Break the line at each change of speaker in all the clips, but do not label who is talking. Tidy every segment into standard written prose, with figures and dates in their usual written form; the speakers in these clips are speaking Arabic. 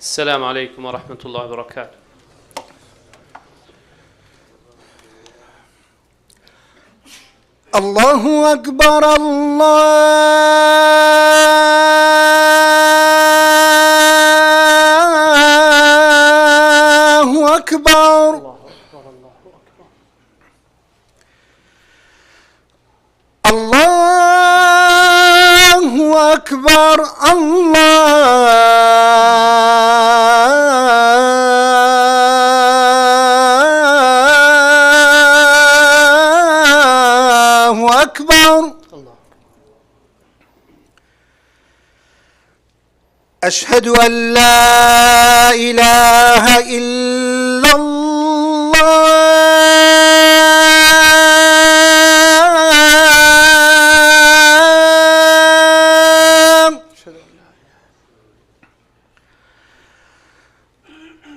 السلام عليكم ورحمة الله وبركاته.
الله أكبر الله أكبر الله أكبر الله أكبر. أشهد أن لا إله إلا الله.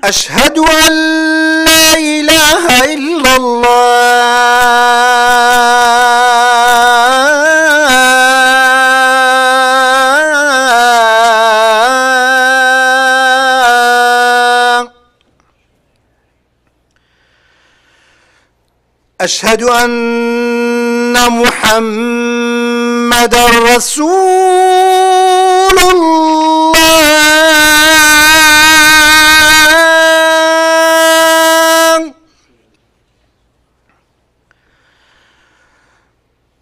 أشهد أن لا إله إلا الله. أشهد أن محمدًا رسول الله.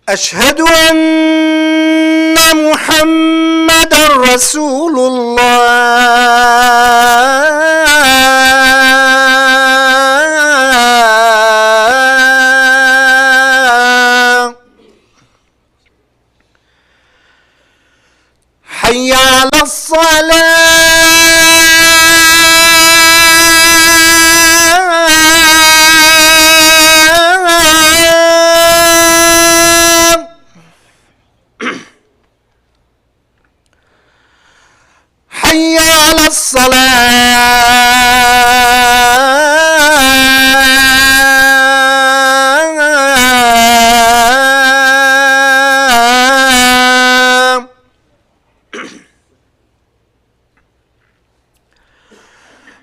أشهد أن محمدًا رسول الله. حي على الصلاة. حي على الصلاة.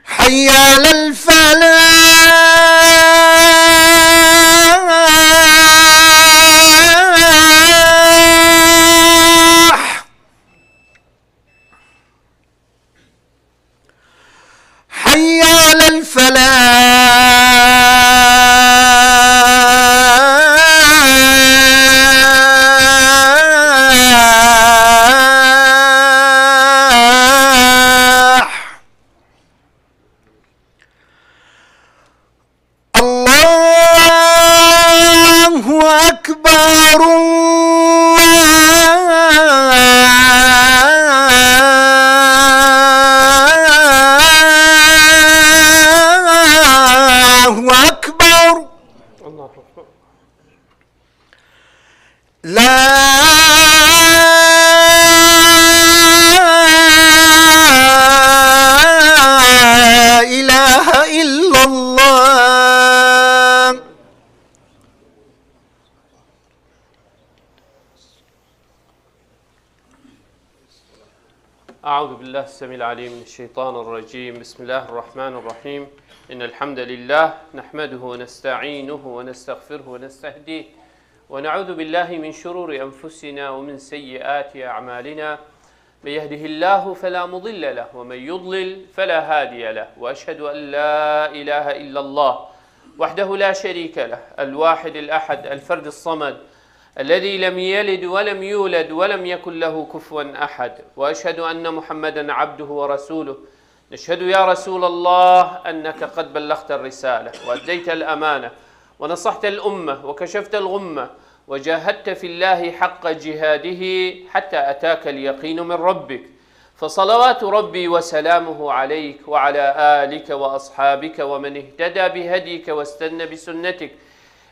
حي على الفلاح. حي على الفلاح. الله أكبر الله أكبر. لا إله إلا الله.
أعوذ بالله السميع العليم من الشيطان الرجيم. بسم الله الرحمن الرحيم. إن الحمد لله نحمده ونستعينه ونستغفره ونستهديه ونعوذ بالله من شرور أنفسنا ومن سيئات أعمالنا. من يهده الله فلا مضل له ومن يضلل فلا هادي له. وأشهد أن لا إله إلا الله وحده لا شريك له الواحد الأحد الفرد الصمد الذي لم يلد ولم يولد ولم يكن له كفوا أحد. وأشهد أن محمدا عبده ورسوله. نشهد يا رسول الله أنك قد بلغت الرسالة وأديت الأمانة ونصحت الأمة وكشفت الغمة وجاهدت في الله حق جهاده حتى أتاك اليقين من ربك. فصلوات ربي وسلامه عليك وعلى آلك وأصحابك ومن اهتدى بهديك واستنى بسنتك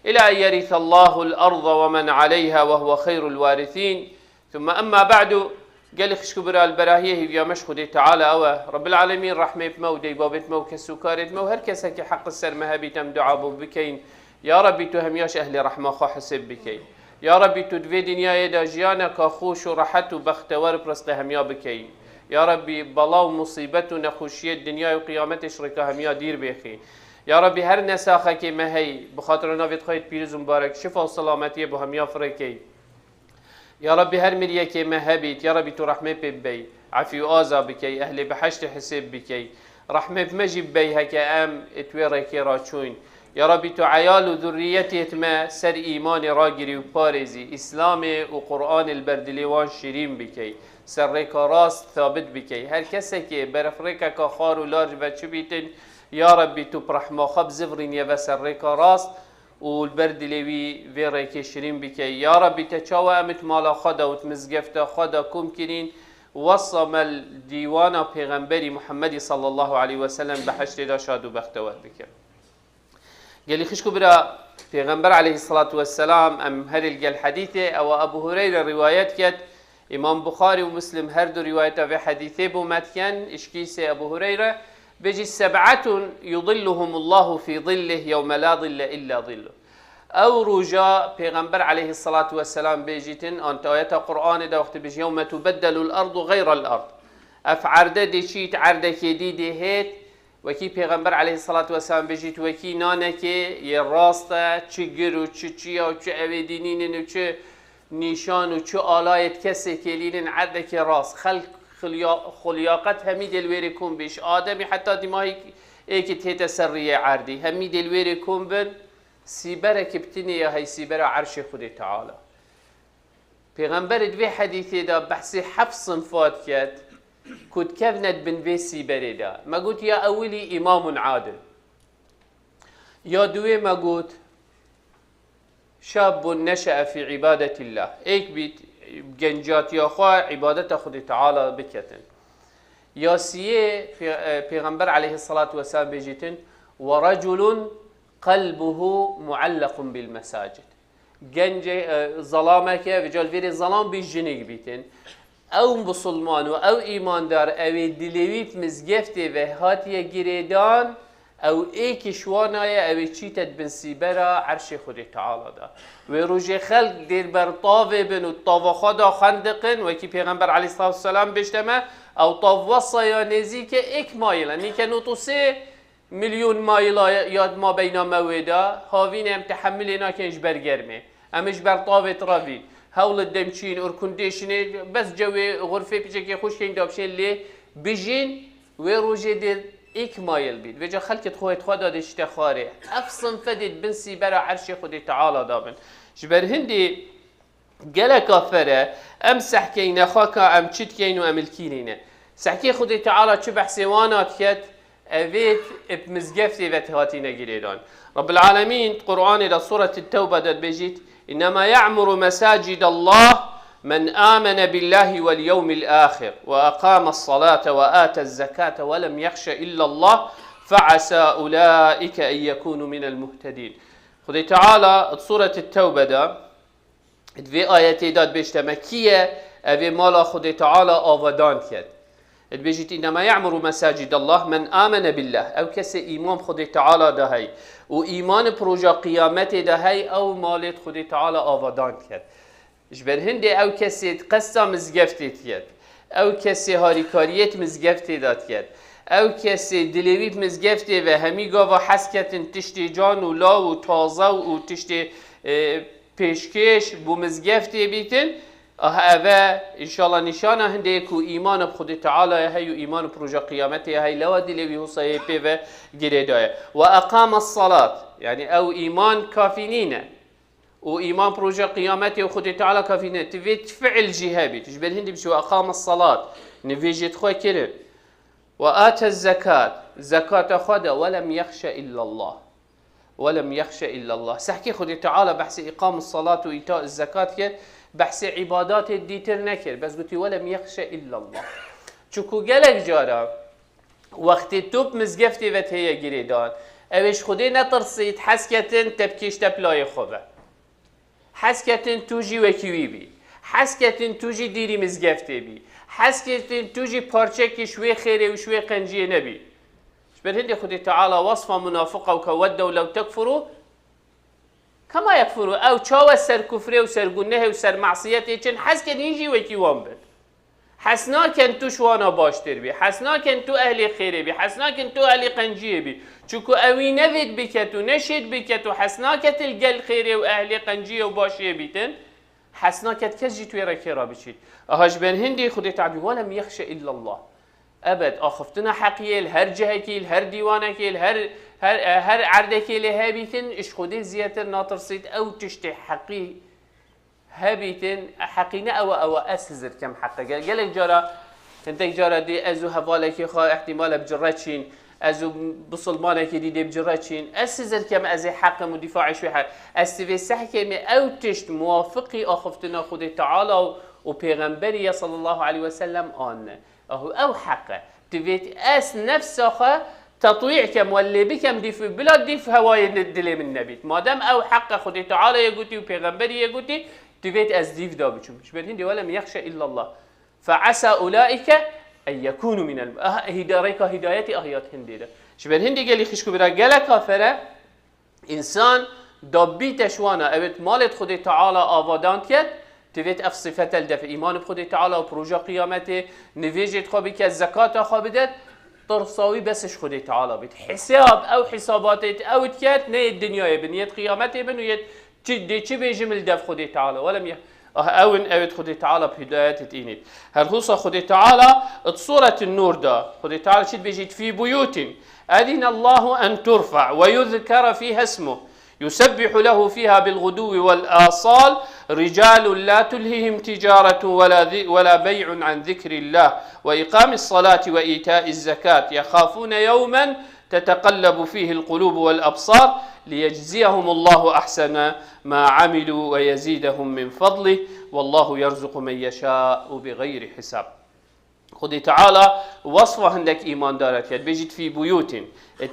إلى أن يرث الله الأرض ومن عليها وهو خير الوارثين. ثم أما بعد قال خشكو برا البراهيه يا مشخدي تعالى أوه رب العالمين رحمة مودي بابت مو كسوكارت مو هر كسك حق السر مهبي تم دعابو بكين يا ربي تهمياش أهل رحمة خو حسب بكين يا ربي تدوي دنيا يدا جيانا كخوش ورحت وبختور برست هميا بكين یا ربی بلا و مصیبت و نخوشی دنیا و قیامتش رکا همیا دیر بخی یا ربی هر نساخه که مهی بخاطر ناوید خواهید پیروز مبارک شفا و سلامتی با همیا فرکی یا ربی هر مریه که مهبید یا ربی تو رحمه بی عفی و آزا بکی اهل بحشت حساب بکی رحمه بمجیب بی هکا ام اتوی رکی را چون یا ربی تو عیال و ذریتیت ما سر ایمان راگیری و پارزی اسلام و قرآن البردلیوان شیرین بکی سر ریکا راست ثابت بکی هر کسی که برف ریکا که خار و لارج و چو بیتن یا ربی تو برحمه خب زفرین یا سر ریکا راست و البردلیوی وی ریکا شیرین بکی یا ربی تچاوه امت مالا خدا و تمزگفت خدا کم کرین وصم الديوان پیغمبری محمد صلی الله علیه و سلم به حشر دا شاد و بختوار بکر قال خشكو برا پیغمبر عليه الصلاة والسلام ام هر الجل حديثه او ابو هريرة روايات كت امام بخاري ومسلم هر دو روايته في حديثه بومات كان اشكيس ابو هريرة بيجي 7 يظلهم الله في ظله يوم لا ظل الا ظله او رجاء پیغمبر عليه الصلاة والسلام بيجيتن انت آيات قرآن دا وقت بيجي يوم تبدل الارض غير الارض اف عرده دي شيت عرده كديدي هيت وکی پیغمبر علیه الصلاة والسلام بجید وکی نانه که یه راسته چه گر و چه چیا و چه اویدینین و چه نیشان و چه آلایت کسی که لینن عده که راست خلیاقت همی دلویری کن بیش آدمی حتی دماغی ایکی تیت سریه عردی همی دلویری کن بن سیبره کبتینی یا هی سیبره عرش خود تعالی پیغمبر دوی حدیثی دا بحثی 7 صنفات کرد كنت كفنت بن فيسي بريدا ما قلت يا أولي إمام عادل يا دوي ما قلت شاب نشأ في عبادة الله ايك بيت جنجات يا أخوة عبادة خد تعالى بكتن يا سيه پیغمبر عليه الصلاة والسلام بيجيتن ورجل قلبه معلق بالمساجد جنج ظلامك رجال فيري ظلام بالجنيك بيتن او مسلمان و او ایماندار او دلویت مزگفته و هاتیه گریدان او ایک شوانای او چیتت بن سیبرا عرش خود تعالی دا و روژه خلق دیر بر طاوه بن و طاوه خدا خندقن و کی پیغمبر علیه الصلاة والسلام بشتمه او طاوه صیانزی که ایک مایل نی که نوتو 3 میلیون مایل یاد ما بینا مویدا هاوین هم تحمل اینا که اجبر گرمه امش بر طاوه تراوی هول الدمشين اور كونديشن بس جوي غرفه بيجي خوش كين دابشين لي بيجين ويروجي دير ايك مايل بيد وجا خلقت خويت خدا دشت خاري افصن فدد بنسي برا عرش خدي تعالى دابن جبر هندي قال كافره امسح كين اخاك ام تشت كين واملكينينه سحكي خدي تعالى شو بحسوانات كت افيت بمزقفتي وتهاتينا جريدان رب العالمين قرآن الى سوره التوبه دد بيجيت إنما يعمر مساجد الله من آمن بالله واليوم الآخر وأقام الصلاة وآتى الزكاة ولم يخش إلا الله فعسى أولئك أن يكونوا من المهتدين خدي تعالى سورة التوبة دا في آياتي داد بيشتمكية أبي مالا خدي تعالى آفادان كد بيجيت إنما يعمر مساجد الله من آمن بالله أو كسي إمام خدي تعالى دا هاي و ایمان پروژه قیامت ده های او مالت خودی تعالی آوادان کرد جبر هندی او کسی قصه مزگفتی کرد او کسی هاریکاریت مزگفتی داد کرد او کسی دلیویت مزگفتی و همی گاوا حس کتن تشتی جان و لا و تازه و تشتی پیشکش بو مزگفتی بیتن اوه انشاءالله نشانه هنده که ایمان بخود تعالی هی و ایمان پروژه قیامت هی لوا دلیوی حسایه پی و گریدایه و اقام الصلاة یعنی او ایمان کافینینه و ایمان پروژه قیامت و خود تعالی کافینه تفيت فعل جهابي تجبر هندي بشو اقام الصلاة نفيجت خواه كره و آت الزكاة زكاة خدا ولم يخش إلا الله ولم يخش إلا الله سحكي خود تعالی بحث اقام الصلاة و ایتاء الزكاة كده بحث عبادات دیتر نکر بس گوتی ولم یخش الا الله چوکو گلک جارا وقتی توب مزگفتی و تهیه گریدان اوش خودی نترسید حس کتن تبکیش تپلای خوبه حس کتن توجی وکیوی بی حس کتن توجی دیری مزگفتی بی حس کتن توجی پارچه که شوی خیره و شوی قنجیه نبی بر هندی خودی تعالی وصف منافقه و کود ولو تکفرو كما يكفروا او چاو سر كفره و سر گناه و سر معصيته چن حس كد يجي وكي وان بن حسناکن تو شوانا باشتر بی، حسناکن تو اهل خیره بی، حسناکن تو اهل قنجیه بی، چونکو اوی نوید بکتو نشید بکتو حسناکت الگل خیره و اهل قنجیه و باشیه بیتن حسناکت کس جی توی رکی را بچید. اهاش بن هندی خودی تعبی ولم یخش الا الله ابد آخفتنا حقیل هر جهکیل هر دیوانکیل هر عردکیل هابیتن اش خودی زیاتر ناطرسید او تشت حقی هابيتن حقينا او اسزر كم حقا قال جرى انت جرى دي ازو هفالك خا احتمال بجرتشين ازو بصلمانك دي بجرتشين اسزر كم از حق مدافع شوي حق استفي سحكي او تشت موافقي اخفتنا خد تعالى وبيغمبري صلى الله عليه وسلم ان او حقه تبيت اس نفسه تطويع كم واللي بكم دي في بلاد دي في هواي الدلي من النبي ما دام او حق خد تعالى يقولي وبيغمبري يقولي تبيت أزديف دا بچوم شبه هندي ولم يخشى إلا الله فعسى أولئك أن يكونوا من هدايتي أهيات هندي دا شبه هندي قال لي خشكو برا قال كافرة إنسان دبيت شوانا أبت مالت خدي تعالى آوادان كت تبيت أف صفة الدفع إيمان بخدي تعالى وبروجا قيامته نفيجت خابي كالزكاة خابدت طرصاوي بسش خدي تعالى بيت حساب أو حساباتت أو تكت نية الدنيا بنية قيامته بنية دي چه بيجم الدف خدي تعالى ولم اون اوت خدي تعالى بهدايات تينيت هرخوصة خدي تعالى صورة النور دا خدي تعالى شد بيجيت في بيوت أذن الله أن ترفع ويذكر فيها اسمه يسبح له فيها بالغدو والآصال رجال لا تلههم تجارة ولا بيع عن ذكر الله وإقام الصلاة وإيتاء الزكاة يخافون يوما تتقلب فيه القلوب والأبصار ليجزيهم الله أحسن ما عملوا ويزيدهم من فضله والله يرزق من يشاء بغير حساب. خدي تعالى وصفه هندك إيمان دارت بيجد في بيوت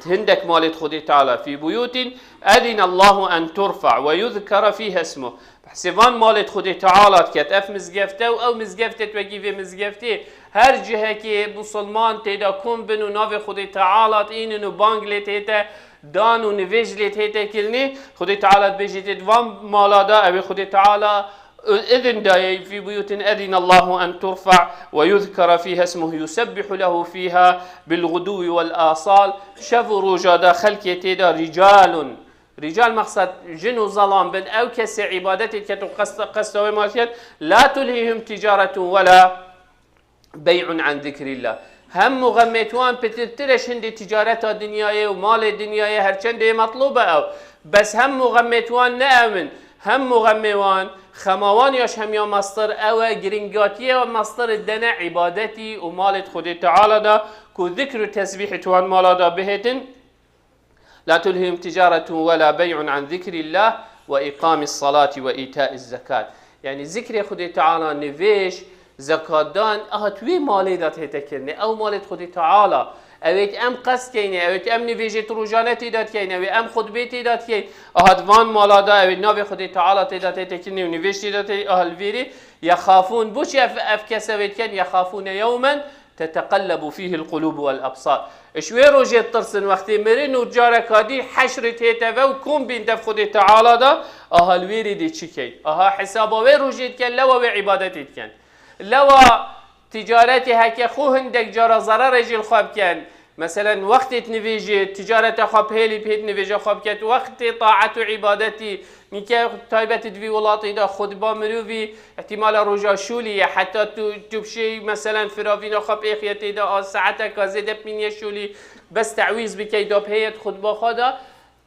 هندك مالت خدي تعالى في بيوت أذن الله أن ترفع ويذكر فيها اسمه بحسبان مالت خدي تعالى كت اف مزگفته او مزگفته توجيه مزگفته هر جهه که مسلمان تیدا کن بنو ناو خدي تعالى اینو بانگلت هیته دان و نویجلت هیته کلنی خدي تعالى بيجد دوام مالادا او خدي تعالى إذن داي في بيوت أذن الله أن ترفع ويذكر فيها اسمه يسبح له فيها بالغدو والآصال شافوا رجادا خلق يتيدا رجال مقصد جن وظلام بن أو كس عبادتي كتو قصة مالكيت لا تلهيهم تجارة ولا بيع عن ذكر الله هم مغمتوان بترترش هندي تجارة الدنيا ومال الدنيا هرچند مطلوبة أو بس هم مغمتوان نأمن هم مغموان خماوان ياش هم يا مصدر او جرينجاتيه ومصدر الدنا عبادتي ومالت خدي تعالى دا كو ذكر تسبيح توان مالا دا بهتن لا تلهم تجارة ولا بيع عن ذكر الله وإقام الصلاة وإيتاء الزكاة يعني ذكر خدي تعالى نفيش زكاة دان توي مالي دات هتكرني او مالت خدي تعالى اویت ام قصد کینه اویت ام نویجت روزانه داد کینه اویت ام خطبه داد کینه اهدوان مالادا اویت ناوی خدای تعالی داد تکنی و نویشت داد اهلویری يخافون بوش افكس اویت کن يخافون يوما تتقلب فيه القلوب والابصار شوي روجت ترسن وقتی مرین و جارکادی حشر تیتا و کم بین دف خدای تعالی دا اهلویری دی چی کن اها حساباوی روجت کن لوا و عبادتت کن لوا تجارتي هكا خو هندك جارة ضرر رجل خواب كان مثلا وقت نفيجي تجارة خواب هيلي بهيت نفيجي خواب كات وقت طاعة وعبادتي نكا طيبة تدوي ولاطي دا خود بامروفي احتمال رجا شولي حتى تبشي مثلا فرافين خواب اخيتي دا ساعتك زيدة بمين شولي بس تعويز بكي دا بهيت خود باخدا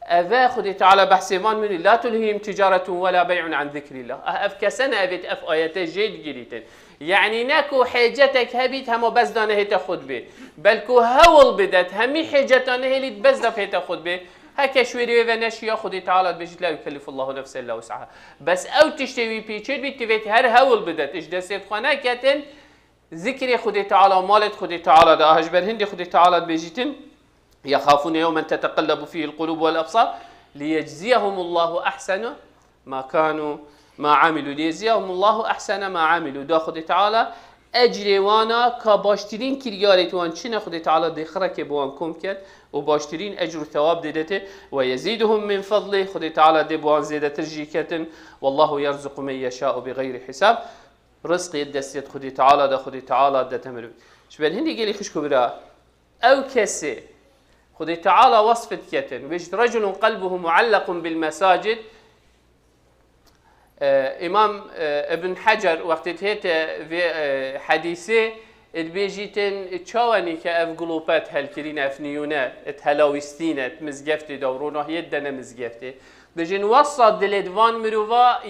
أذا خدي تعالى بحسيمان مني لا تلهيهم تجارة ولا بيع عن ذكر الله أفكسنا أبيت أف آيات جيد جريتن يعني ناكو حاجتك هبيت هم بس دانه هيتا خد به بلكو هول بدت همي حاجتانه هيلي بس دف هيتا خد به هكا شويري ونشيا خدي تعالى بجد لا يكلف الله نفسا الا وسعها بس او تشتوي بيتشد بيتفيت هر هول بدت ايش دسيت خانه كاتن ذكري خدي تعالى ومالت خدي تعالى دا اهجبر هندي خدي تعالى بيجيتن يخافون يوما تتقلب فيه القلوب والابصار ليجزيهم الله احسن ما عملوا ليجزيهم الله احسن ما عملوا دا خدي تعالى اجر وانا كباشترين كريارت وان چنه خدي تعالى دخرك بوان كم كد وباشترين اجر ثواب ددته ويزيدهم من فضله خدي تعالى دبوان زيادة ترجيكتن والله يرزق من يشاء بغير حساب رزقی دستیت خودی تعالی دا خودی تعالی دا تمرو شبه هندی گلی خشکو برا او کسی خودی تعالی وصفت کتن ویش رجل قلبه معلق بالمساجد امام ابن حجر وقتی تهیت حدیثه البيجيتن تشاوني كأف قلوبات هالكرين أفنيونات هلاويستينات مزجفتي دورونا يدنا مزجفتي بجن وصل دلدوان مروفا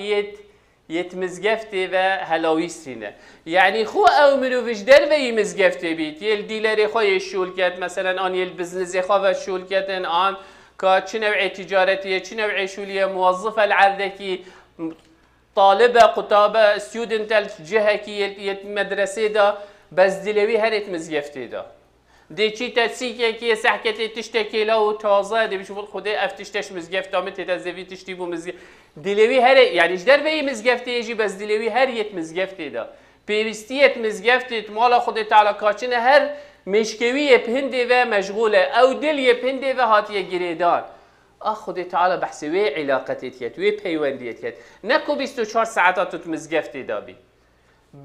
يت مزجفتي و هلاويستينا يعني خو أو مروفش در وي مزجفتي بيت يل ديلري خو يشول كات مثلا آن يل بزنس خو وشول كاتن آن كات شنو نوع تجارتية شنو نوع شولية موظفة العردكي طالبة قطابة ستودنت الجهة كي يت مدرسة دا بس دلوی هرت مزگفته دا دی چی تسیکه که سحکت تشتکی لا و تازه دی بشوف خدا افتشتش مزگفت آمد تزوی تشتی بو مزگفت دلوی هر یعنی جدر به مزگفته یجی بس دلوی هر یت مزگفته دا پیوستیت مزگفته مالا خدا تعالی کاچنه هر مشکوی پهنده و مشغوله او دل پهنده و هاتیه گریدان خدا تعالی بحثوی علاقتت یت وی پیوندیت یت نکو 24 ساعت مزگفته دا بی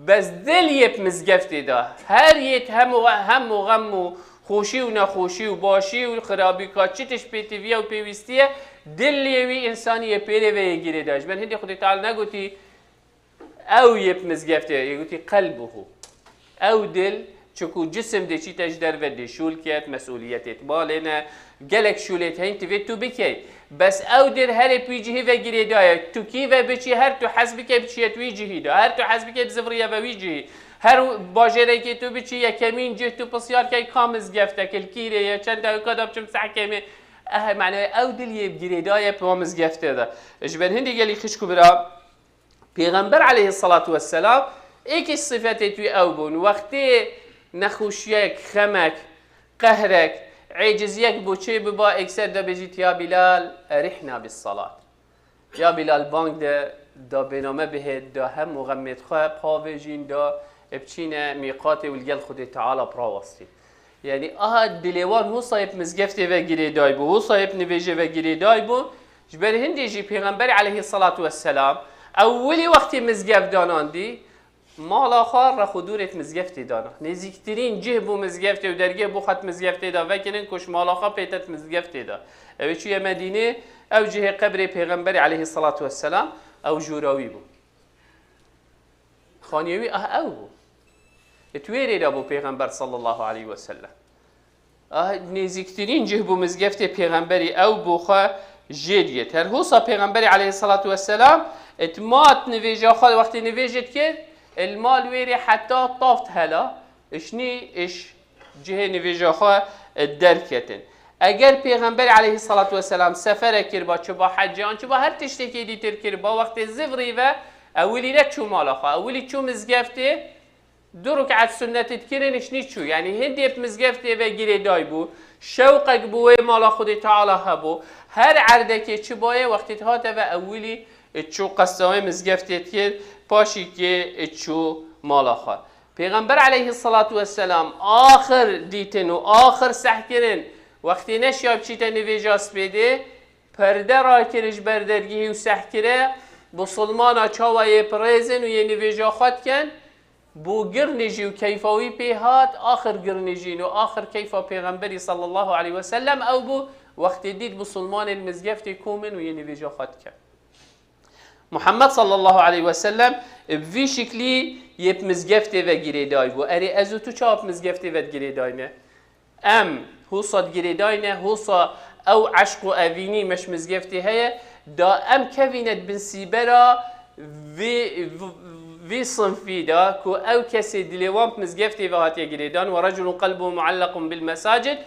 بس دل یپ مزگفتی دا هر یک هم و غم و خوشی و نخوشی و باشی و خرابی که چیتش پیتویه و پیوستیه دل یوی انسانی پیره و یگیره داشت من هندی خودی تعالی نگوتی او یپ مزگفتی یگوتی قلبه او دل چکو جسم دی چیتش در ودی شول کت مسئولیتت بالینه گلک شولت هین تیوی تو بکی بس او در هر پیجهی و گیری دای تو کی و بچی هر تو حسبی که بچی توی جهی دا هر تو حسبی که بزفریه و ویجهی هر باجره که تو بچی یا کمین جه تو پسیار که کامز گفته کل کیره یا چند تا کدام چم سحکمه معنی او دل یه گیری دای پامز گفته دا اجبر هندی گلی خشکو برا پیغمبر علیه الصلاة والسلام ایک صفت توی او بون وقتی نخوشیک خمک قهرك عجزيك بوچه ببا اكسر دا بجيت يا بلال ارحنا بالصلاة يا بلال بانك دا بنامه بهد دا هم مغمد خواه پاوجين دا بچين ميقاتي والقل خود تعالى براوستي يعني دليوان هو صايب مزگفته و گیری دای بو هو صايب نویجه و گیری دای بو جبر هندي جي پیغمبر عليه الصلاة والسلام اولي وقت مزگف دانان دي مال آخر را خودورت مزگفتی دانا نزیکترین جه بو مزگفتی و درگه بو خط مزگفتی دا وکنن کش مال آخر پیتت مزگفتی دا او چوی مدینه او جه قبر پیغمبر علیه الصلاة والسلام او جوراوی بو خانیوی او بو اتویری دا بو پیغمبر صلی الله علیه وسلم نزیکترین جه بو مزگفتی پیغمبری او بو خواه جدیت هر حوصا پیغمبر علیه الصلاة والسلام اتمات نویجه خود وقتی نویجت کرد المال ويري حتى طافت هلا اشني اش جهه نویجه خواه درکتن اگر پیغمبر علیه الصلاة والسلام سفر کربا چه با حجان چه با هر تشتکی دیتر کربا وقت زفری و اولی نه چو مالا خواه اولی چو مزگفته دو رکعت سنتت کرن اشنی چو یعنی هندی مزگفته و گیره دای بو شوقک بوه مالا خود تعالی هبو هر عرده که چه بایه وقتی هاته و اولی چو قصه های مزگفتت کرد پاشی که چو مالا خواه پیغمبر علیه الصلاة والسلام آخر دیتن و آخر سحکرن وقتی نشیاب چیتا نویجاست بده پرده را کرش بردرگیه و سحکره بسلمانا چاوه پریزن و یه نویجا خواد کن بو گرنجی و کیفاوی پیهات آخر گرنجین و آخر کیفا پیغمبری صلی الله علیه وسلم او بو وقتی دید بسلمان المزگفتی کومن و یه نویجا خواد کن محمد صلی الله علیه و سلم وی شکلی یه مزگفته و گیری دای بو اری ازو تو چاپ مزگفته و گیری دای نه ام حوصا گیری دای نه حوصا او عشق و اوینی مش مزگفته هیه دا ام کوینت بن سیبرا وی صنفی دا که او کسی دلیوان مزگفته و هاتیه گیری دان و رجل قلبه معلق بالمساجد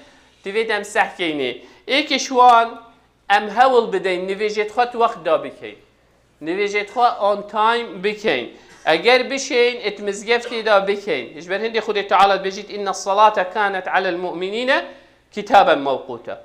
تفيد ام سحكيني ايك شوان ام هول بدين نویجت خود وقت دا بکین نویجت خود آن تایم بکین اگر بشين اتمزگفتی دا بکین اجبر هندي خود تعالى بجيت ان الصلاة كانت على المؤمنين كتابا موقوتا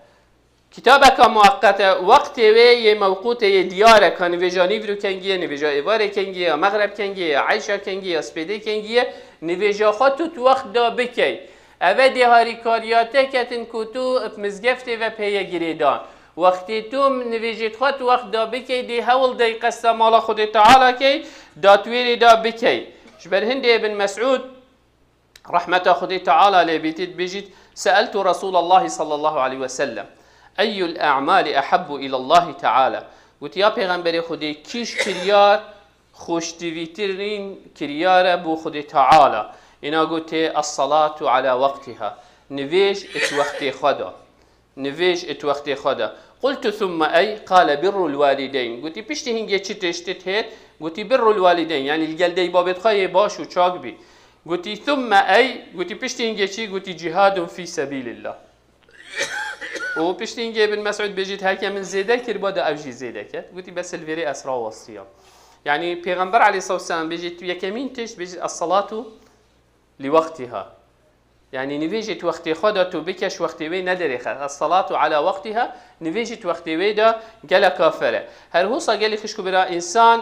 كتابك مؤقتا وقت وی موقوت دیاره کن نویجانی برو کنگیه نویجا ایواره کنگیه مغرب کنگیه عیشا کنگیه سپیده کنگیه نویجا خود تو وقت دا بکی اوه دیهاری کاریاته کتن که تو مزگفته و پیه گریدان وقتی تو نویجت خود وقت دا بکی دی هول دی قصه مالا خود تعالی کی دا تویری دا بکی جبر هندي ابن مسعود رحمة خدي تعالى لبيتت بيجيت سألت رسول الله صلى الله عليه وسلم أي الأعمال أحب إلى الله تعالى. قلت يا پیغمبر خدي كيش كريار خوشتويترين كريار بو خدي تعالى. إنا قلت الصلاة على وقتها، نفيج اتوقت خدا، نفيج اتوقت خدا. قلت ثم أي؟ قال بر الوالدين. قلت بيشتي هنجي چي تشتت هيت؟ قلت بر الوالدين يعني الجلدي بابت خواهي باش و چاك بي. قلت ثم أي؟ قلت بيشتي هنجي چي؟ قلت جهاد في سبيل الله. و بيشتي هنجي ابن مسعود بيجيت هكا من زيده كربادا أوجي زيده كت. قلت بس الفيري أسرع والصيام. يعني پیغمبر عليه الصلاة والسلام بيجيت يكمين تشت بيجيت الصلاة لوقتها. يعني نفيجت وقت خدا تو بكش وقت وي ندري الصلاة على وقتها نفيجت وقت وي دا قال كافرة. هل هو قال خشكو برا إنسان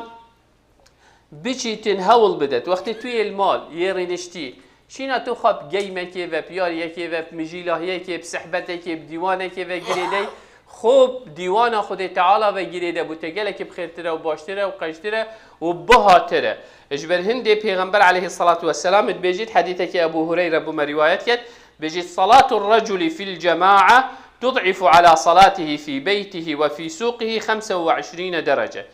بيجي تنهول بدت وقت توي المال يرينشتي شينا تو خب جيمك و بياريك و مجيلهيك بسحبتك بديوانك و جريدي خوب دیوان خود تعالی و گیریده بود تگله که بخیرتره و باشتره و قشتره و بهاتره. اجبر هندي پیغمبر عليه الصلاة والسلام بيجيت حديثك أبو هريرة بما روايتك بيجيت صلاة الرجل في الجماعة تضعف على صلاته في بيته وفي سوقه 25 درجة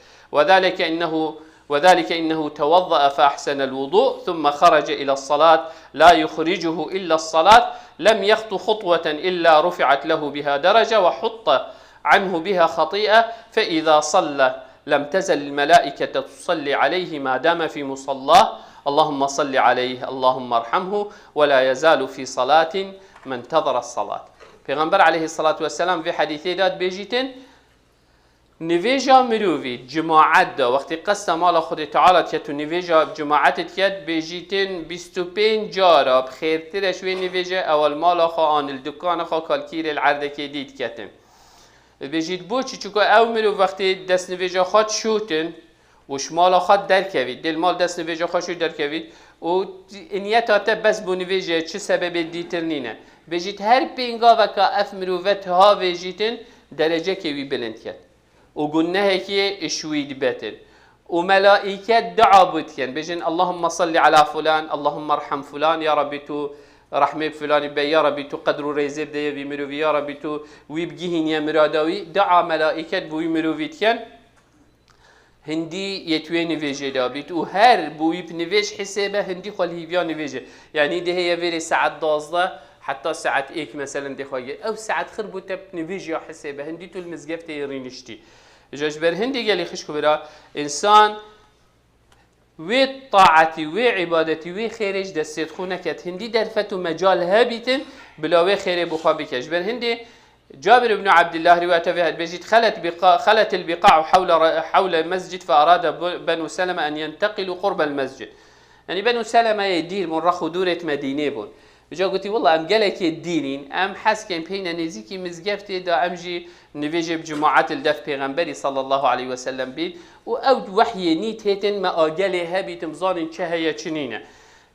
وذلك إنه توضأ فأحسن الوضوء ثم خرج إلى الصلاة لا يخرجه إلا الصلاة لم يخط خطوة إلا رفعت له بها درجة وحط عنه بها خطيئة فإذا صلى لم تزل الملائكة تصلي عليه ما دام في مصلاه اللهم صل عليه اللهم ارحمه ولا يزال في صلاة ما انتظر الصلاة. پیغمبر عليه الصلاة والسلام في حديثه داد بيجيتن نویجا مروفی جماعت دا وقتی قصد مال خود تعالی که تو نویجا جماعتت کرد بجیتن 25 جارا بخیرترش وی نویجا اول مال خوا آن الدکان خوا کالکیر العرده که دید کتن بجیت بو چیچوکا او مرو وقتی دست نویجا خواد شوتن وش مال خواد در کوید دل مال دست نویجا خواد شوت در کوید و انیت بس بو نویجا چه سبب دیتر نینه بجیت هر پینگا وکا اف مروفت ها ویجیتن درجه که وی بلند کرد وقلناها كي اشويد باتن وملائكة دعا بوتين بيجن اللهم صل على فلان اللهم ارحم فلان يا ربي تو رحمة فلان بي يا ربي تو قدر ريزب دي بمروفي يا ربي تو ويبجيهن يا مرادوي دعا ملائكة بوي مروفيتين هندي يتوين فيجي دابيت وهر بوي بنفيج حسابه هندي خليه نفيجي يعني دي هي فيري ساعة دازده حتى ساعة ايك مثلا دي خواهي او ساعة خربوتا بنفيجي حسابه هندي تو المزقفة يرينشتي جاجبر هندي قال لي خشكو برا انسان وي طاعتي وي عبادتي وي خيرج دستيت خونكت هندي درفتو مجال هابيتن بلا وي خير بخابك جبر هندي جابر بن عبد الله روايته فيها بيجيت خلت البقاع حول مسجد فأراد بنو سلمة أن ينتقلوا قرب المسجد يعني بنو سلمة يدير من رخو دورة مدينة بون بجا قلتي والله ام قالك الدينين ام حس كان بينا نزيكي مزقفتي دا امجي نفيجي بجماعات الدف پیغمبري صلى الله عليه وسلم بيد و او وحي نيت هيتن ما اقالي هابي تمزان چهيا چنينه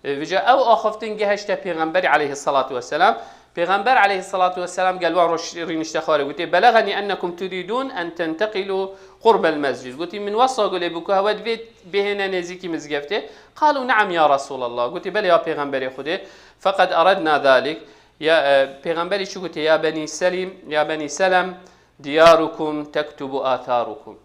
بجا او اخفتن جهشت پیغمبري عليه الصلاة والسلام پیغمبر عليه الصلاة والسلام قال وان رينش تخاري قلت بلغني أنكم تريدون أن تنتقلوا قرب المسجد قلت من وصى قل بكو هود فيت بهنا نزيكي مزقفته قالوا نعم يا رسول الله قلت بل يا پیغمبر خده فقد أردنا ذلك يا پیغمبر شو قلت يا بني سلم دياركم تكتب آثاركم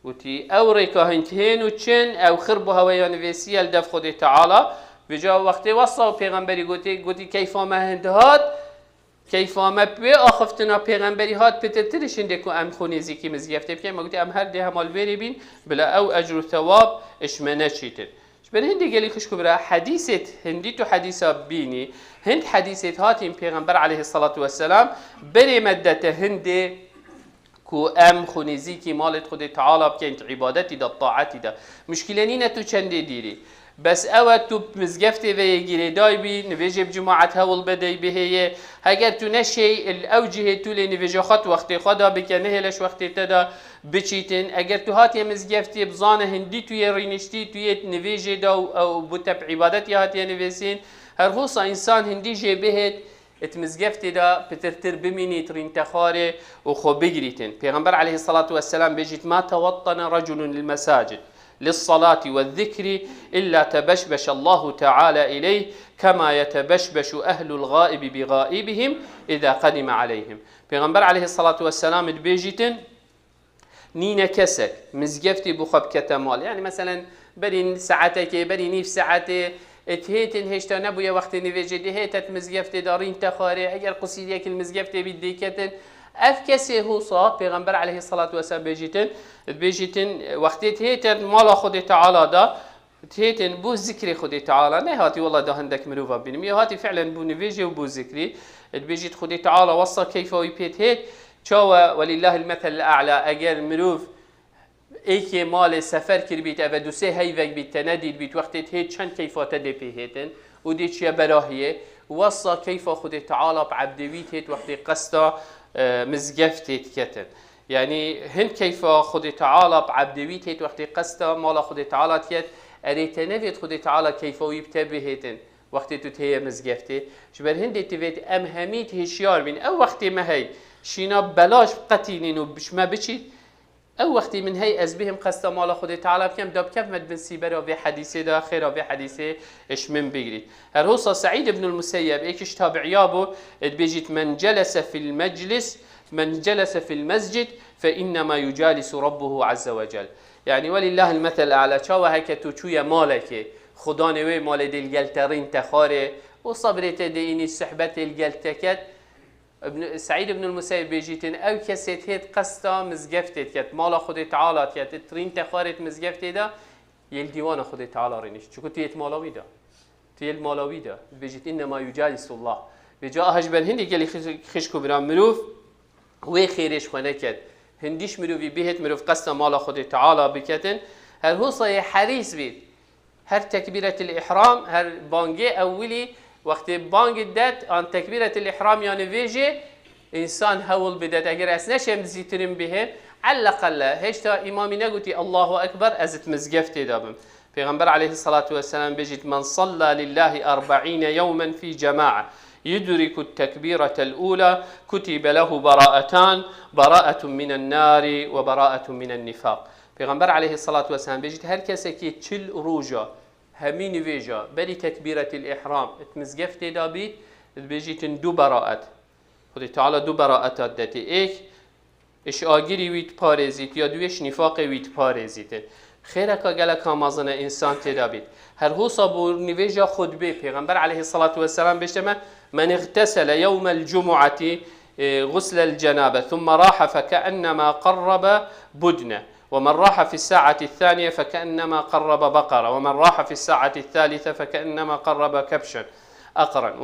قلت أوريكا هنتهين وچن أو خربوا هويا نفسية لدف خده تعالى بجا وقت وصى پیغمبر قلت كيفما هندهات كيفما بي آخفتنا پیغمبری هات بترترش اندكو ام خونيزي كي مزيفته بكي ما قلت ام هر ده همال بيري بين بلا او اجر ثواب اشمنا شيتن شبن هندي قالي خشكو برا حديثة هندي تو حديثة بيني هند حديثة هاتين پیغمبر عليه الصلاة والسلام بري مدته هندي كو ام خونيزي كي مالت خود تعالى بكي عبادتي دا طاعتي دا مشكلانين تو چنده ديري بس اوت تو مزگفته و یگیری دای بی نویجه بجماعت هول بدی بهیه اگر تو نشی الاوجه تو لنویجه خط وقتی خدا بکنه هلش وقتی تدا بچیتن اگر تو هاتی مزگفته بزان هندی تو رینشتی تو نویجه دا او بتب عبادتی هاتی نویسین هر خصوصا انسان هندی جه بهت اتمزگفته دا بترتر بمینی ترین تخاره و خو بگریتن پیغمبر علیه الصلاة والسلام بجیت ما توطن رجل للمساجد للصلاة والذكر إلا تبشبش الله تعالى إليه كما يتبشبش أهل الغائب بغائبهم إذا قدم عليهم. پیغمبر عليه الصلاة والسلام بيجيتن نينا كسك مزجفتي بخب كتمال، يعني مثلا بري ساعتك بري نيف ساعته اتهيتن هشتا نبويا وقت نيفيجي دي هيتت مزجفتي دارين تخاري اگر قصيديك المزجفتي بديكتن اف كسي هو صاب پیغمبر عليه الصلاة والسلام بيجيتن وقت هيتن مالا خود تعالى دا تهيتن بو ذكري خود تعالى نه هاتي والله ده هندك مروفا بينم يا هاتي فعلا بو نيفيجي وبو ذكري بيجيت خود تعالى وصى كيف ويبيت هيت چاوه ولله المثل الاعلى اگر مروف ایکی مال سفر کر بیت او دو سه هیوک بیت تندید بیت وقتی هیت چند کیفات دی پیهتن و دی چیه براهیه وصا کیف خود تعالی بعبدویت هیت وقتی قصدا مزگفتت کتن، يعني هن كيف خد تعالى بعبدويت هيت وقت قصدا مال خد تعالى كيت اريت نفيت خد تعالى كيف يبتبهتن وقت تتهي مزگفته شبر هندي تفيت ام هميت هشيار بين او وقت ما هي شينا بلاش قتينين وبش ما بشي او وقتی من هی از بهم قصد مال خود تعالی بکم داب کف مد بن سیبر و حدیثه دا خیر و حدیثه اش من بگرید. هر هوصا سعید بن المسیب ایکش تابعیابو بيجيت من جلس في المسجد فإنما يجالس ربه عز وجل. يعني ولله المثل الاعلى چاو هک تو چوی مالک خدا نوی مال دل گلترین تخاره و صبرت دینی صحبت الگلتکت سعيد بن المسيب بيجيتن او كسيت هيت قصدا مزگفتت كت مال خود تعالى كت ترين تخارت مزگفت دا يل ديوان خود تعالى رينش چكو تيت مالاوي دا تيل مالاوي دا بيجيت انما يجالس الله بجاء هجبن هندي قال خشكو برام مروف وي خيرش خونه كت هنديش مروفي بيهت مروف قصدا مال خود تعالى بكتن هل هو صي حريص بيت هر تكبيرة الإحرام هر بانجي أولي وقت بانگ داد آن تکبیرة الإحرام يعني ویژه انسان هول بدات اگر اسنش مزیترین به على الاقل هشتا امامی نگوتی الله اکبر ازت مزگفتی دابم. پیغمبر عليه الصلاة والسلام بيجيت من صلى لله 40 يوما في جماعة يدرك التكبيرة الأولى كتب له براءة من النار وبراءة من النفاق. پیغمبر عليه الصلاة والسلام بيجيت هر کسی که 40 روزا همین ویجا بری تکبیرة الإحرام اتمزگفت دابید بيجيتن دو براءت خود تعالى دو براءت داتی ایک اش آگیری وید پارزید یا دویش نفاق وید پارزید خیره که گلک همازن انسان تدابید هر هو صابور نویجا خطبه پیغمبر عليه الصلاة والسلام بشتما من اغتسل يوم الجمعة غسل الجنابة ثم راح فكأنما قرب بدنه ومن راح في الساعة الثانية فكأنما قرب بقرة ومن راح في الساعة الثالثة فكأنما قرب كبشا أقرا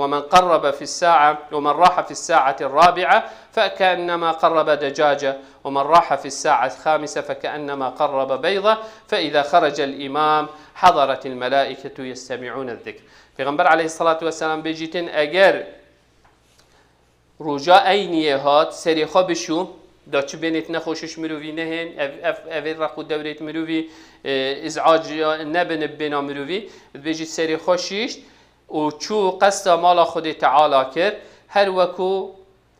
ومن راح في الساعة الرابعة فكأنما قرب دجاجة ومن راح في الساعة الخامسة فكأنما قرب بيضة فإذا خرج الإمام حضرت الملائكة يستمعون الذكر. پیغمبر عليه الصلاة والسلام بيجيتن اگر رجاء اينيه هات سريخا بشو دا چه بینت نخوشش مروی نهن اول رخو دورت مروی ازعاج نبن بنا مروی بيجي سری خوشیش و چو قصد مال خود تعالی کرد هر وکو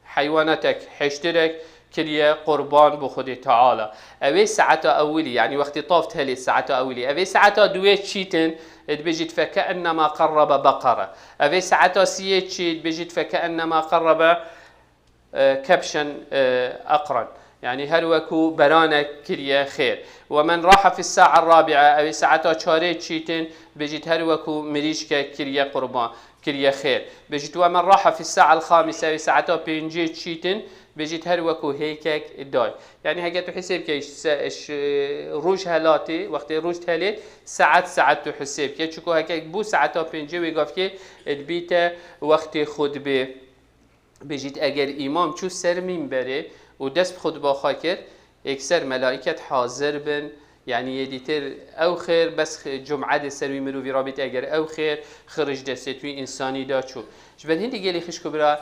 حیوانتك حشترك كريه قربان بخود تعالى اوي ساعتا اولي يعني وقت طافت هلي ساعتا اولي اوي ساعتا دويت شيتن بيجيت فكأنما قرب بقرة اوي ساعتا سيت شيت بيجيت فكأنما قرب كبشا أقرن يعني هروكو برانك كريا خير. ومن راح في الساعة الرابعة أو ساعتها شاريت شيتن بيجيت هروكو مريشكا كريا قربان كريا خير. بيجيت ومن راح في الساعة الخامسة أو ساعتها بينجيت شيتن بيجيت هروكو هيكك الداي. يعني هكذا تحسب كيش روج هلاتي وقت روج هلات ساعة تحسب كي شكو هكذا بو ساعتها بينجي ويقف كي البيتا وقت خود به بجید اگر امام چو سر منبره و دست خود با خاکر اکثر ملائکت حاضر بن يعني يديتر او خير بس جمعه سروي مروي رابط اگر او خير خرج دستوي انساني دا چو جبن هندي گلي خش كبرى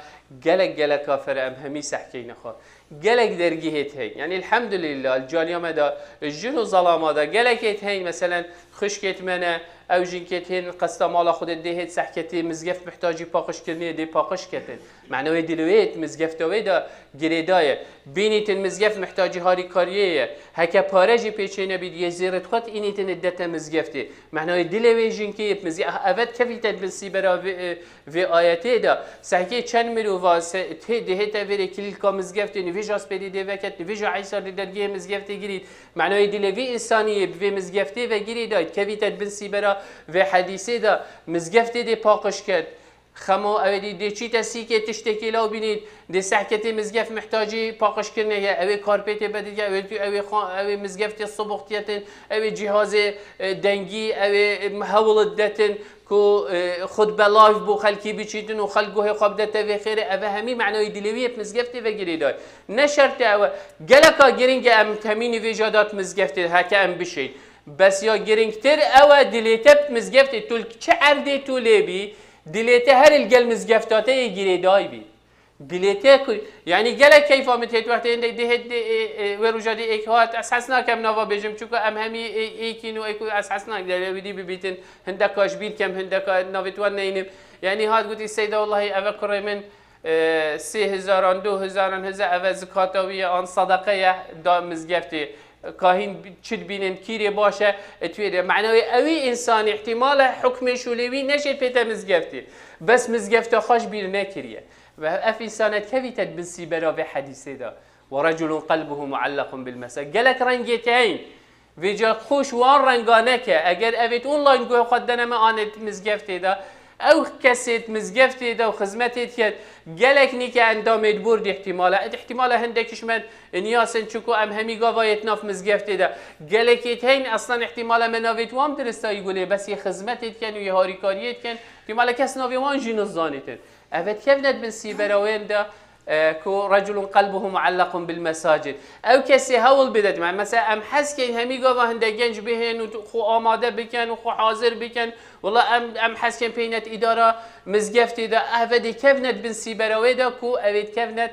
گلك كافر ام همي سحكي نخا گلك درجهت هي يعني الحمد لله الجاليه مدا الجن ظلام دا گلك هي مثلا خشكت منا او جنكتين قصة مالا خود دهت سحكتي مزگفت محتاجی پاقش کرنی دی پاقش کتن معنوی دلویت مزگفتوی دا گریدایه بینیتن مزگفت محتاجی هاری کاریه هکا پارجی پیچه نبید یه زیرت خود اینیتن ادتا مزگفته معنوی دلوی جنکی اوت کفیتت بسی برا و آیته دا سحکی چند مروفا دهت اویره کلیل کا مزگفته نویج آسپیدی دی وکت نویج عیسار دی درگیه مزگفته گرید معنوی دلوی انسانیه به مزگفته و گریداید کفیتت بسی برا و حدیثه دا مزگفته دی پاقش کرد خمو اوی دی چی تسی که تشتکی لاو بینید دی سحکتی مزگفت محتاجی پاقش کرنه اوی کارپیت بدید اوی مزگفتی صبغتیتن اوی جهاز دنگی اوی محول دتن کو خود بلایف بو خلکی بچیدن و خلقوه قابدته و خیره اوه همی معنای دلویه مزگفتی و گریدای نشرته اوه گلکا گرینگ ام تمینی ویجادات مزگفتی هکه ام بشید بس یا گرینگتر اوه دلیتت مزگفتی تول چه عرده تو لیبی دلیته هر الگل مزگفتاته گریدای بی دلیته کوی یعنی گله کیف آمد هیت وقتی اینده دهد و روجادی ایک هات اساسنا کم نوا بجم چون ام همی ایکینو ایکو اساسنا دلیتی ببیتن هندکاش بیل کم هندکا نویتوان نینم یعنی هات گویی سیدا والله اوه کره من 3000 2000 اوه زکاتوی آن صدقه دا مزگفتی کاهین چید بینن کیری باشه اتویره معنوی اوی انسان احتمال حکم شولوی نشد پیتا مزگفتی بس مزگفت خوش بیر نکریه و اف انسانت كفيتت بالسيبرا في حديثه دا ورجل قلبه معلق بالمساجد قالك رنجتين في خوش وان رنگانك اگر افيت اونلاين گو قدنا ما انت مزگفته دا او کسیت مزگفته دا و خدمتت کرد گلک نیک اندامت برد احتمال هندکش من نیاسن چکو ام همی گاوایت ناف مزگفته دا گلکت هین اصلا احتمال مناویت وام درستایی گوله بس یه خدمتت کن و یه هاریکاریت کن احتمال کس ناوی وان جینوز زانیتن افت كيف بالسيبراوين ده كو رجل قلبه معلق بالمساجد او كسي هول بدت مع مثلا ام حس كي همي قوا هنده جنج بهن وخو آماده بكن وخو حاضر بكن والله ام حس كي بينت اداره مزگفتی ده افت كيف بالسيبراوين ده كو افت كيف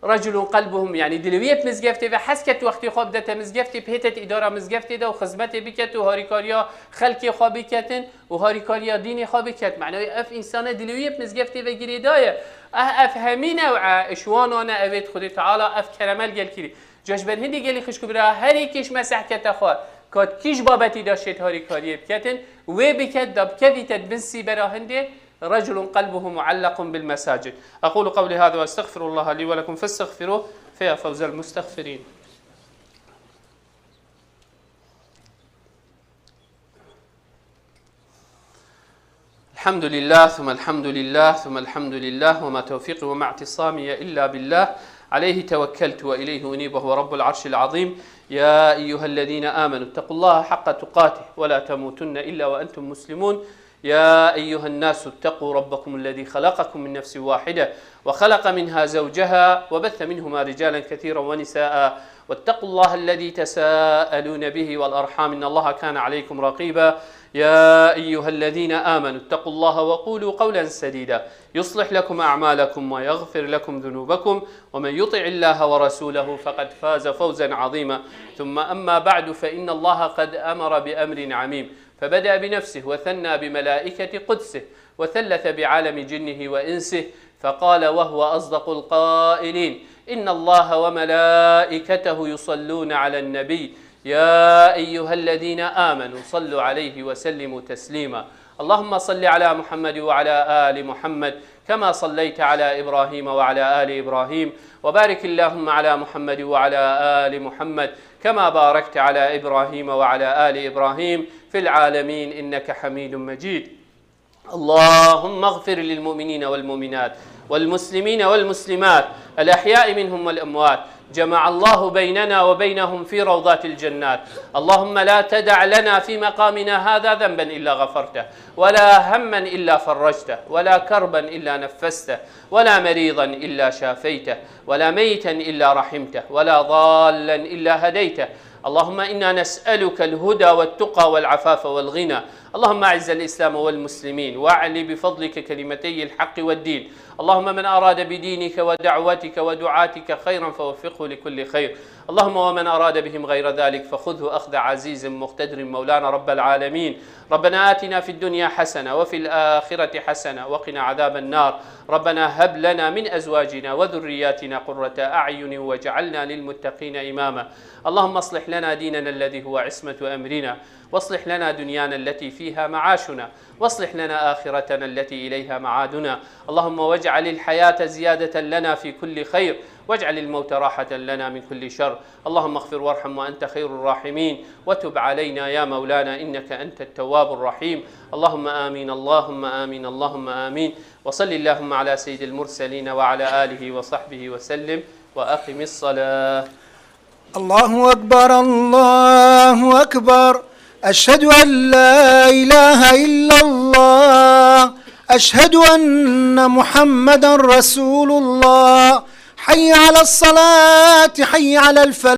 رجل قلبهم يعني دلوية مزگفتی و حس كت وقتی خواب دت مزگفتی بهتت اداره مزگفتی ده و خدمت بکت و هاریکاریا خلقی خوابی کتن و هاریکاریا دینی خوابی کت معنی اف انسان دلوية مزگفتی و گریدایه اف همین نوع اشوانانه اوید خودی تعالی اف کرمل گل کری جاش بن هندی گلی خوش کبرا هر یکیش مسح کت خواه کات کیش بابتی داشت هاریکاری بکتن و بکت دب کفیتت بنسی برا هنده رجل قلبه معلق بالمساجد أقول قولي هذا وأستغفر الله لي ولكم فاستغفروه فيا فوز المستغفرين الحمد لله ثم الحمد لله ثم الحمد لله وما توفيقي وما اعتصامي إلا بالله عليه توكلت وإليه أنيب وهو رب العرش العظيم يا أيها الذين آمنوا اتقوا الله حق تقاته ولا تموتن إلا وأنتم مسلمون يا أيها الناس اتقوا ربكم الذي خلقكم من نفس واحدة وخلق منها زوجها وبث منهما رجالا كثيرا ونساء واتقوا الله الذي تساءلون به والأرحام إن الله كان عليكم رقيبا يا أيها الذين آمنوا اتقوا الله وقولوا قولا سديدا يصلح لكم أعمالكم ويغفر لكم ذنوبكم ومن يطع الله ورسوله فقد فاز فوزا عظيما ثم أما بعد فإن الله قد أمر بأمر عميم فبدأ بنفسه وثنى بملائكة قدسه وثلث بعالم جنه وإنسه فقال وهو أصدق القائلين إن الله وملائكته يصلون على النبي يا أيها الذين آمنوا صلوا عليه وسلموا تسليما اللهم صل على محمد وعلى آل محمد كما صليت على إبراهيم وعلى آل إبراهيم وبارك اللهم على محمد وعلى آل محمد كما باركت على إبراهيم وعلى آل إبراهيم في العالمين إنك حميد مجيد اللهم اغفر للمؤمنين والمؤمنات والمسلمين والمسلمات الأحياء منهم والأموات جمع الله بيننا وبينهم في روضات الجنات اللهم لا تدع لنا في مقامنا هذا ذنبا إلا غفرته ولا هما إلا فرجته ولا كربا إلا نفسته ولا مريضا إلا شافيته ولا ميتا إلا رحمته ولا ضالا إلا هديته اللهم إنا نسألك الهدى والتقى والعفاف والغنى اللهم أعز الإسلام والمسلمين وأعلي بفضلك كلمتي الحق والدين. اللهم من أراد بدينك ودعوتك ودعاتك خيرا فوفقه لكل خير. اللهم ومن أراد بهم غير ذلك فخذه أخذ عزيز مقتدر مولانا رب العالمين. ربنا آتنا في الدنيا حسنة وفي الآخرة حسنة وقنا عذاب النار. ربنا هب لنا من أزواجنا وذرياتنا قرة أعين واجعلنا للمتقين إماما. اللهم اصلح لنا ديننا الذي هو عصمة أمرنا، واصلح لنا دنيانا التي فيها معاشنا، واصلح لنا آخرتنا التي إليها معادنا. اللهم واجعل الحياة زيادة لنا في كل خير، واجعل الموت راحة لنا من كل شر. اللهم اغفر وارحم وأنت خير الراحمين، وتب علينا يا مولانا إنك أنت التواب الرحيم. اللهم آمين اللهم آمين اللهم آمين. وصل اللهم على سيد المرسلين وعلى آله وصحبه وسلم، وأقم الصلاة.
الله أكبر الله أكبر، أشهد أن لا إله إلا الله، أشهد أن محمدا رسول الله. حي على الصلاة، حي على الفلاح.